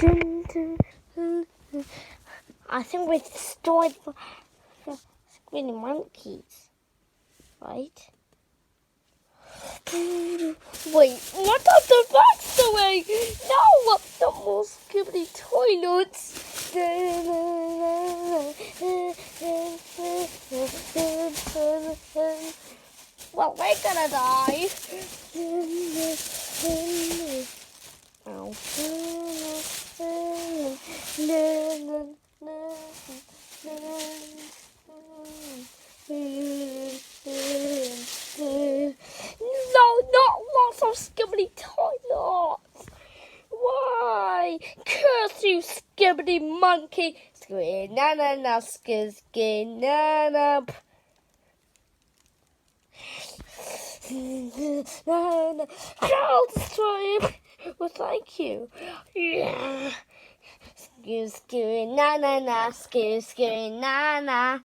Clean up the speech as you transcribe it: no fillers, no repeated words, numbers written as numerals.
Dun, dun, dun, dun. I think we destroyed the Skibidi monkeys, right? Wait, what are the bats doing? No, not more Skibidi toilets. Well, we're gonna die. Ow. No, not lots of Skibidi toilets. Why? Curse you, Skibidi monkey. Skibidi na skibidi na. I'll destroy him. Well, thank you. Yeah. Skibidi na skibidi na.